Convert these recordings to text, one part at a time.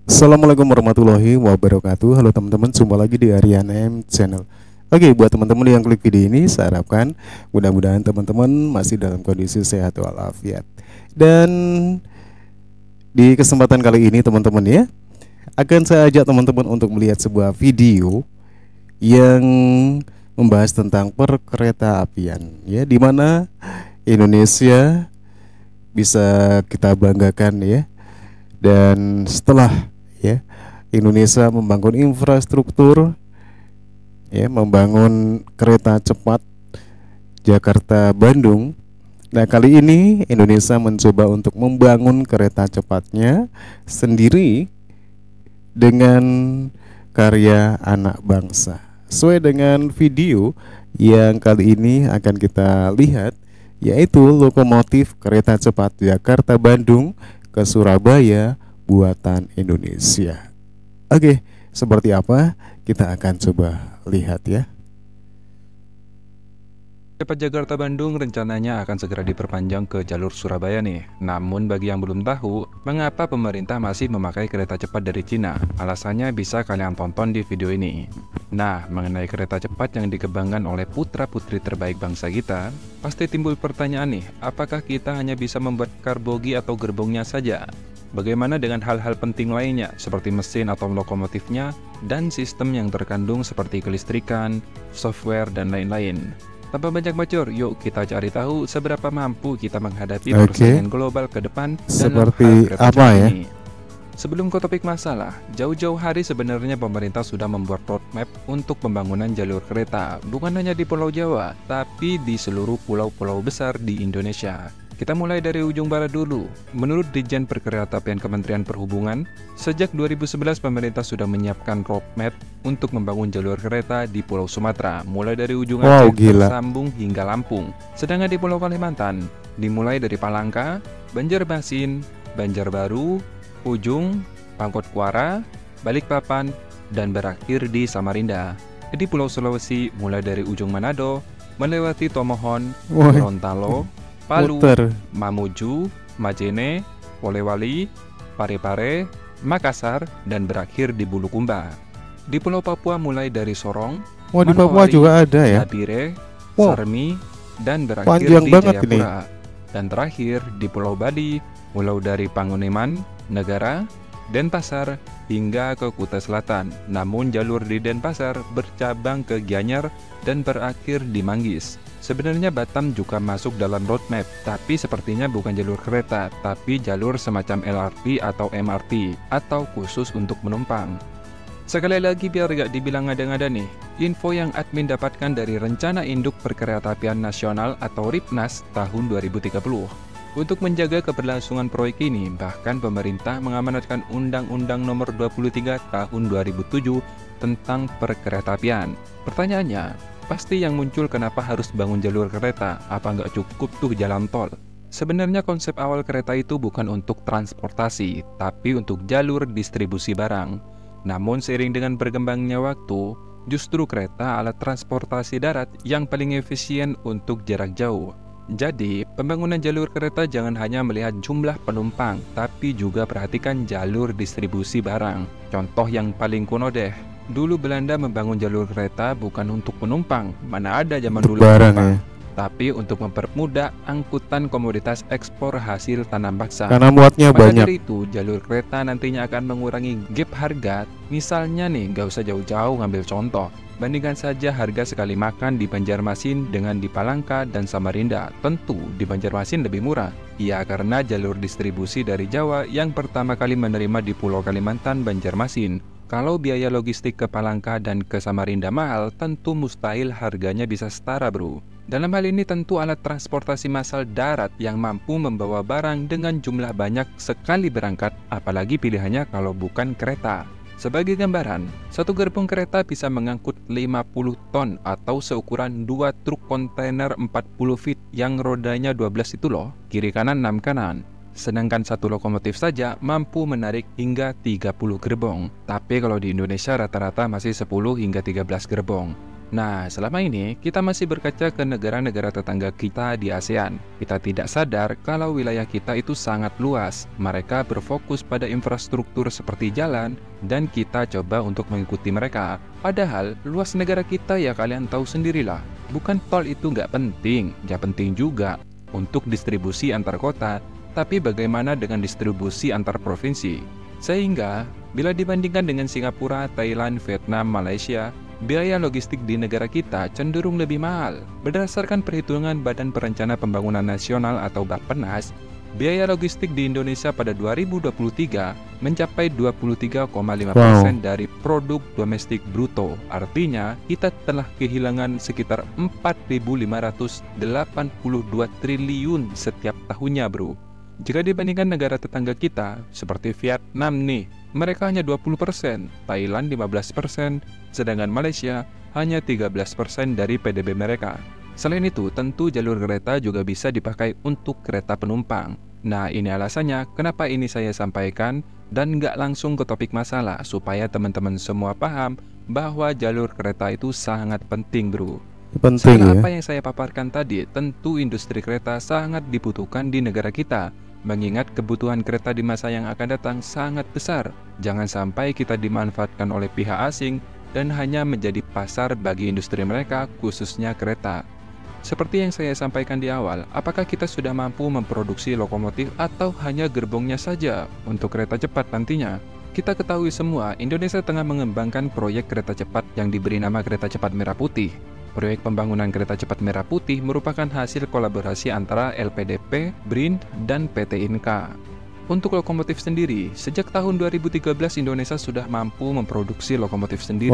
Assalamualaikum warahmatullahi wabarakatuh. Halo teman-teman, jumpa lagi di Aryan M Channel. Oke, buat teman-teman yang klik video ini, saya harapkan mudah-mudahan teman-teman masih dalam kondisi sehat walafiat. Dan di kesempatan kali ini teman-teman ya, akan saya ajak teman-teman untuk melihat sebuah video yang membahas tentang perkereta apian ya, di mana Indonesia bisa kita banggakan ya. Dan setelah ya Indonesia membangun infrastruktur ya, membangun kereta cepat Jakarta Bandung. Nah, kali ini Indonesia mencoba untuk membangun kereta cepatnya sendiri dengan karya anak bangsa. Sesuai dengan video yang kali ini akan kita lihat, yaitu lokomotif kereta cepat Jakarta Bandung ke Surabaya buatan Indonesia. Oke, seperti apa? Kita akan coba lihat ya. Cepat Jakarta Bandung rencananya akan segera diperpanjang ke jalur Surabaya nih. Namun bagi yang belum tahu, mengapa pemerintah masih memakai kereta cepat dari Cina? Alasannya bisa kalian tonton di video ini. Nah, mengenai kereta cepat yang dikembangkan oleh putra-putri terbaik bangsa kita, pasti timbul pertanyaan nih, apakah kita hanya bisa membakar bogi atau gerbongnya saja? Bagaimana dengan hal-hal penting lainnya, seperti mesin atau lokomotifnya, dan sistem yang terkandung seperti kelistrikan, software, dan lain-lain? Tanpa banyak bacot, yuk kita cari tahu seberapa mampu kita menghadapi persaingan global ke depan seperti apa ya? ini. Sebelum ke topik masalah, jauh-jauh hari sebenarnya pemerintah sudah membuat roadmap untuk pembangunan jalur kereta, bukan hanya di Pulau Jawa, tapi di seluruh pulau-pulau besar di Indonesia. Kita mulai dari ujung barat dulu. Menurut Ditjen Perkeretaapian Kementerian Perhubungan, sejak 2011 pemerintah sudah menyiapkan roadmap untuk membangun jalur kereta di Pulau Sumatera, mulai dari ujung Aceh tersambung hingga Lampung. Sedangkan di Pulau Kalimantan, dimulai dari Palangka, Banjarmasin, Banjarbaru, Ujung, Pangkotkuara, Balikpapan, dan berakhir di Samarinda. Di Pulau Sulawesi, mulai dari ujung Manado, melewati Tomohon, Gorontalo, Palu, Mamuju, Majene, Polewali, Parepare, Makassar, dan berakhir di Bulukumba. Di Pulau Papua mulai dari Sorong, di Papua juga ada ya, Nabire, Sarmi, dan berakhir di Jayapura. Dan terakhir di Pulau Bali, mulai dari Panguniman, Negara, Denpasar, hingga ke Kuta Selatan. Namun jalur di Denpasar bercabang ke Gianyar dan berakhir di Manggis. Sebenarnya Batam juga masuk dalam roadmap, tapi sepertinya bukan jalur kereta, tapi jalur semacam LRT atau MRT, atau khusus untuk penumpang. Sekali lagi biar gak dibilang ngada-ngada nih, info yang admin dapatkan dari Rencana Induk Perkeretaapian Nasional atau RIPNAS tahun 2030. Untuk menjaga keberlangsungan proyek ini, bahkan pemerintah mengamanatkan Undang-Undang Nomor 23 Tahun 2007 tentang perkeretaapian. Pertanyaannya, pasti yang muncul kenapa harus bangun jalur kereta? Apa nggak cukup tuh jalan tol? Sebenarnya konsep awal kereta itu bukan untuk transportasi, tapi untuk jalur distribusi barang. Namun seiring dengan berkembangnya waktu, justru kereta alat transportasi darat yang paling efisien untuk jarak jauh. Jadi, pembangunan jalur kereta jangan hanya melihat jumlah penumpang, tapi juga perhatikan jalur distribusi barang. Contoh yang paling kuno deh, dulu Belanda membangun jalur kereta bukan untuk penumpang, mana ada zaman dulu penumpang, tapi untuk mempermudah angkutan komoditas ekspor hasil tanam paksa. Karena muatnya banyak. Dari itu, jalur kereta nantinya akan mengurangi gap harga. Misalnya nih, gak usah jauh-jauh ngambil contoh. Bandingkan saja harga sekali makan di Banjarmasin dengan di Palangka dan Samarinda. Tentu di Banjarmasin lebih murah. Ya, karena jalur distribusi dari Jawa yang pertama kali menerima di Pulau Kalimantan, Banjarmasin. Kalau biaya logistik ke Palangka dan ke Samarinda mahal, tentu mustahil harganya bisa setara, bro. Dalam hal ini tentu alat transportasi massal darat yang mampu membawa barang dengan jumlah banyak sekali berangkat, apalagi pilihannya kalau bukan kereta. Sebagai gambaran, satu gerbong kereta bisa mengangkut 50 ton atau seukuran 2 truk kontainer 40 feet yang rodanya 12 itu loh, kiri kanan 6 kanan. Sedangkan satu lokomotif saja mampu menarik hingga 30 gerbong. Tapi kalau di Indonesia rata-rata masih 10 hingga 13 gerbong. Nah, selama ini kita masih berkaca ke negara-negara tetangga kita di ASEAN. Kita tidak sadar kalau wilayah kita itu sangat luas. Mereka berfokus pada infrastruktur seperti jalan, dan kita coba untuk mengikuti mereka. Padahal, luas negara kita ya kalian tahu sendirilah. Bukan tol itu nggak penting, ya penting juga untuk distribusi antar kota, tapi bagaimana dengan distribusi antar provinsi? Sehingga, bila dibandingkan dengan Singapura, Thailand, Vietnam, Malaysia, biaya logistik di negara kita cenderung lebih mahal. Berdasarkan perhitungan Badan Perencana Pembangunan Nasional atau Bappenas, biaya logistik di Indonesia pada 2023 mencapai 23,5% dari produk domestik bruto. Artinya, kita telah kehilangan sekitar 4.582 triliun setiap tahunnya, bro. Jika dibandingkan negara tetangga kita, seperti Vietnam nih, mereka hanya 20%, Thailand 15%, sedangkan Malaysia hanya 13% dari PDB mereka. Selain itu, tentu jalur kereta juga bisa dipakai untuk kereta penumpang. Nah, ini alasannya kenapa ini saya sampaikan dan nggak langsung ke topik masalah, supaya teman-teman semua paham bahwa jalur kereta itu sangat penting, bro. Penting ya. Apa yang saya paparkan tadi, tentu industri kereta sangat dibutuhkan di negara kita. Mengingat kebutuhan kereta di masa yang akan datang sangat besar. Jangan sampai kita dimanfaatkan oleh pihak asing dan hanya menjadi pasar bagi industri mereka, khususnya kereta. Seperti yang saya sampaikan di awal, apakah kita sudah mampu memproduksi lokomotif atau hanya gerbongnya saja untuk kereta cepat nantinya? Kita ketahui semua, Indonesia tengah mengembangkan proyek kereta cepat yang diberi nama Kereta Cepat Merah Putih. Proyek pembangunan Kereta Cepat Merah Putih merupakan hasil kolaborasi antara LPDP, BRIN, dan PT Inka. Untuk lokomotif sendiri, sejak tahun 2013 Indonesia sudah mampu memproduksi lokomotif sendiri,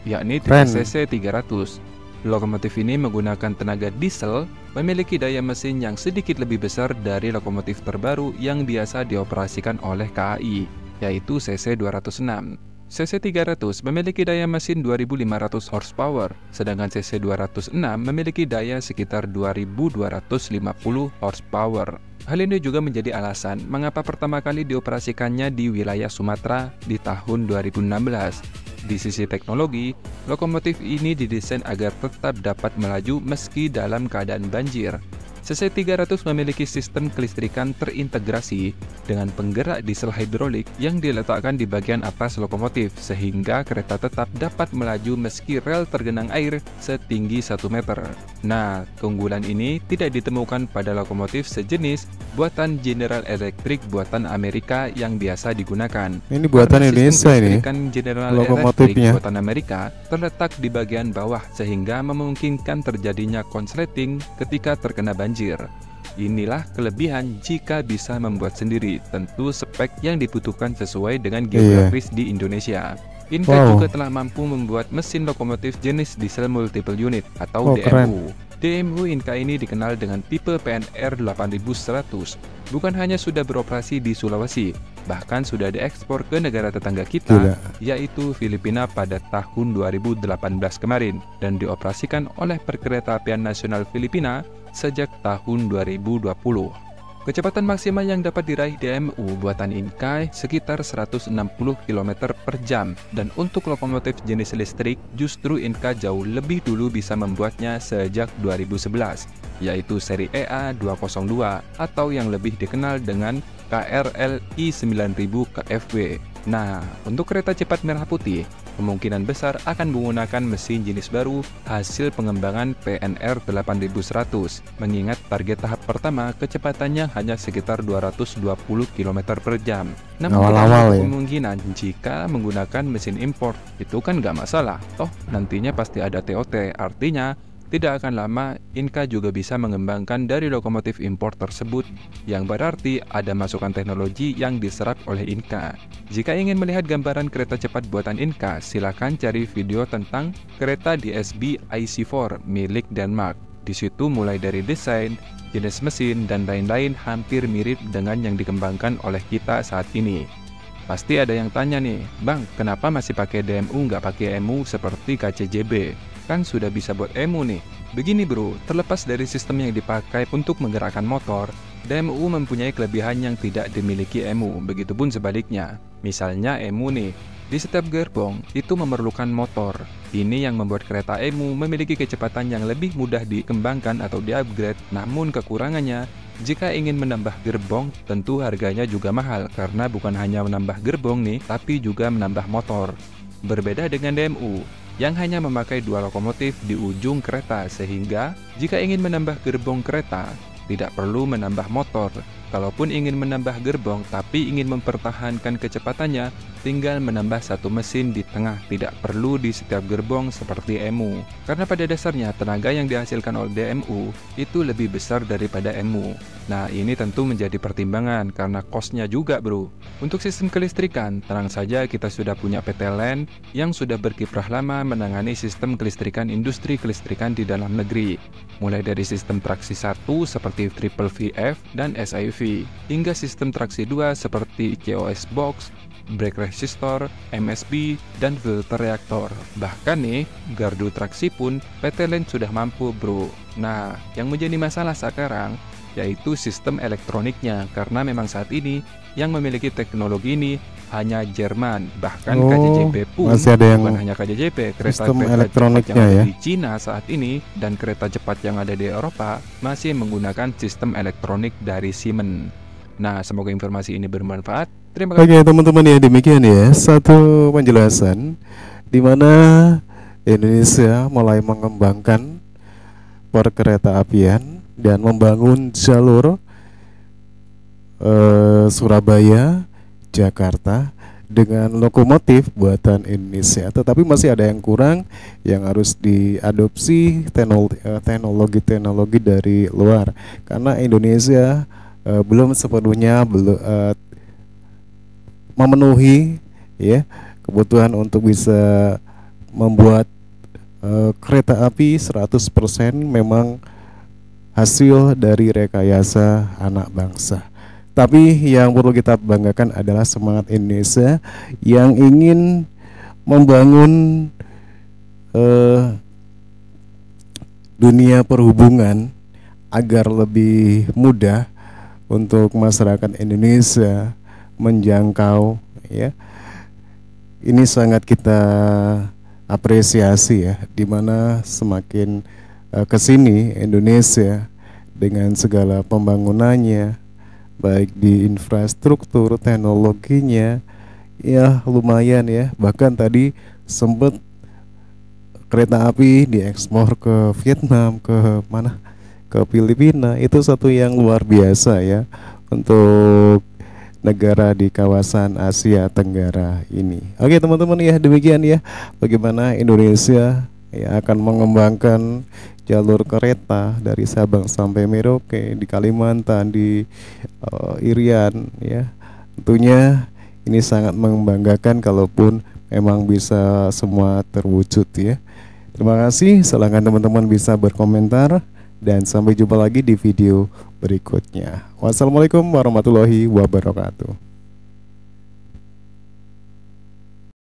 yakni TCC 300. Lokomotif ini menggunakan tenaga diesel, memiliki daya mesin yang sedikit lebih besar dari lokomotif terbaru yang biasa dioperasikan oleh KAI, yaitu CC 206. CC 300 memiliki daya mesin 2.500 horsepower, sedangkan CC 206 memiliki daya sekitar 2.250 horsepower. Hal ini juga menjadi alasan mengapa pertama kali dioperasikannya di wilayah Sumatera di tahun 2016. Di sisi teknologi, lokomotif ini didesain agar tetap dapat melaju meski dalam keadaan banjir. CC 300 memiliki sistem kelistrikan terintegrasi dengan penggerak diesel hidrolik yang diletakkan di bagian atas lokomotif sehingga kereta tetap dapat melaju meski rel tergenang air setinggi 1 meter. Nah, keunggulan ini tidak ditemukan pada lokomotif sejenis buatan General Electric buatan Amerika yang biasa digunakan. Ini buatan Indonesia ini. General Electric buatan Amerika terletak di bagian bawah sehingga memungkinkan terjadinya konsleting ketika terkena banjir. Inilah kelebihan jika bisa membuat sendiri, tentu spek yang dibutuhkan sesuai dengan geografis di Indonesia. Inka juga telah mampu membuat mesin lokomotif jenis diesel multiple unit atau DMU. DMU Inka ini dikenal dengan tipe PNR 8100. Bukan hanya sudah beroperasi di Sulawesi, bahkan sudah diekspor ke negara tetangga kita, yaitu Filipina pada tahun 2018 kemarin, dan dioperasikan oleh Perkeretaapian Nasional Filipina sejak tahun 2020. Kecepatan maksimal yang dapat diraih DMU buatan Inka sekitar 160 km per jam, dan untuk lokomotif jenis listrik justru Inka jauh lebih dulu bisa membuatnya sejak 2011, yaitu seri EA202 atau yang lebih dikenal dengan KRLI 9000 KFW. Nah, untuk kereta cepat merah putih, kemungkinan besar akan menggunakan mesin jenis baru hasil pengembangan PNR 8100, mengingat target tahap pertama kecepatannya hanya sekitar 220 km per jam. Namun kemungkinan jika menggunakan mesin impor itu kan nggak masalah, toh nantinya pasti ada TOT, artinya tidak akan lama Inka juga bisa mengembangkan dari lokomotif impor tersebut, yang berarti ada masukan teknologi yang diserap oleh Inka. Jika ingin melihat gambaran kereta cepat buatan Inka, silakan cari video tentang kereta DSB IC4 milik Denmark. Di situ mulai dari desain, jenis mesin, dan lain-lain hampir mirip dengan yang dikembangkan oleh kita saat ini. Pasti ada yang tanya nih, Bang, kenapa masih pakai DMU nggak pakai EMU seperti KCJB? Kan sudah bisa buat EMU nih. Begini bro, terlepas dari sistem yang dipakai untuk menggerakkan motor, DMU mempunyai kelebihan yang tidak dimiliki EMU, begitupun sebaliknya. Misalnya EMU nih, di setiap gerbong itu memerlukan motor. Ini yang membuat kereta EMU memiliki kecepatan yang lebih mudah dikembangkan atau di-upgrade. Namun kekurangannya, jika ingin menambah gerbong, tentu harganya juga mahal karena bukan hanya menambah gerbong nih, tapi juga menambah motor. Berbeda dengan DMU, yang hanya memakai 2 lokomotif di ujung kereta, sehingga jika ingin menambah gerbong kereta, tidak perlu menambah motor. Kalaupun ingin menambah gerbong tapi ingin mempertahankan kecepatannya, tinggal menambah 1 mesin di tengah, tidak perlu di setiap gerbong seperti EMU. Karena pada dasarnya tenaga yang dihasilkan oleh DMU itu lebih besar daripada EMU. Nah, ini tentu menjadi pertimbangan karena cost-nya juga, bro. Untuk sistem kelistrikan, tenang saja kita sudah punya PT LEN yang sudah berkiprah lama menangani sistem kelistrikan industri kelistrikan di dalam negeri. Mulai dari sistem traksi 1 seperti Triple VF dan SIV, hingga sistem traksi 2 seperti COS Box, brake resistor, MSB, dan filter reaktor. Bahkan nih, gardu traksi pun PT LEN sudah mampu, bro. Nah, yang menjadi masalah sekarang yaitu sistem elektroniknya, karena memang saat ini yang memiliki teknologi ini hanya Jerman. Bahkan KJJP pun masih ada yang bukan hanya KJJP, kereta elektroniknya cepat yang ya ada di Cina saat ini dan kereta cepat yang ada di Eropa masih menggunakan sistem elektronik dari Siemens. Nah, semoga informasi ini bermanfaat. Terima kasih. Oke teman-teman ya, demikian ya satu penjelasan di mana Indonesia mulai mengembangkan perkereta apian dan membangun jalur Surabaya, Jakarta dengan lokomotif buatan Indonesia. Tetapi masih ada yang kurang yang harus diadopsi teknologi dari luar, karena Indonesia belum sepenuhnya memenuhi ya kebutuhan untuk bisa membuat kereta api 100% memang hasil dari rekayasa anak bangsa. Tapi yang perlu kita banggakan adalah semangat Indonesia yang ingin membangun dunia perhubungan agar lebih mudah untuk masyarakat Indonesia menjangkau ya. Ini sangat kita apresiasi ya, dimana semakin kesini Indonesia dengan segala pembangunannya, baik di infrastruktur, teknologinya, ya lumayan ya. Bahkan tadi sempat kereta api diekspor ke Vietnam, ke mana? Ke Filipina. Itu satu yang luar biasa ya untuk negara di kawasan Asia Tenggara ini. Oke teman-teman ya, demikian ya bagaimana Indonesia ya akan mengembangkan jalur kereta dari Sabang sampai Merauke, di Kalimantan, di Irian ya. Tentunya ini sangat membanggakan kalaupun memang bisa semua terwujud ya. Terima kasih, silakan teman-teman bisa berkomentar dan sampai jumpa lagi di video berikutnya. Wassalamualaikum warahmatullahi wabarakatuh.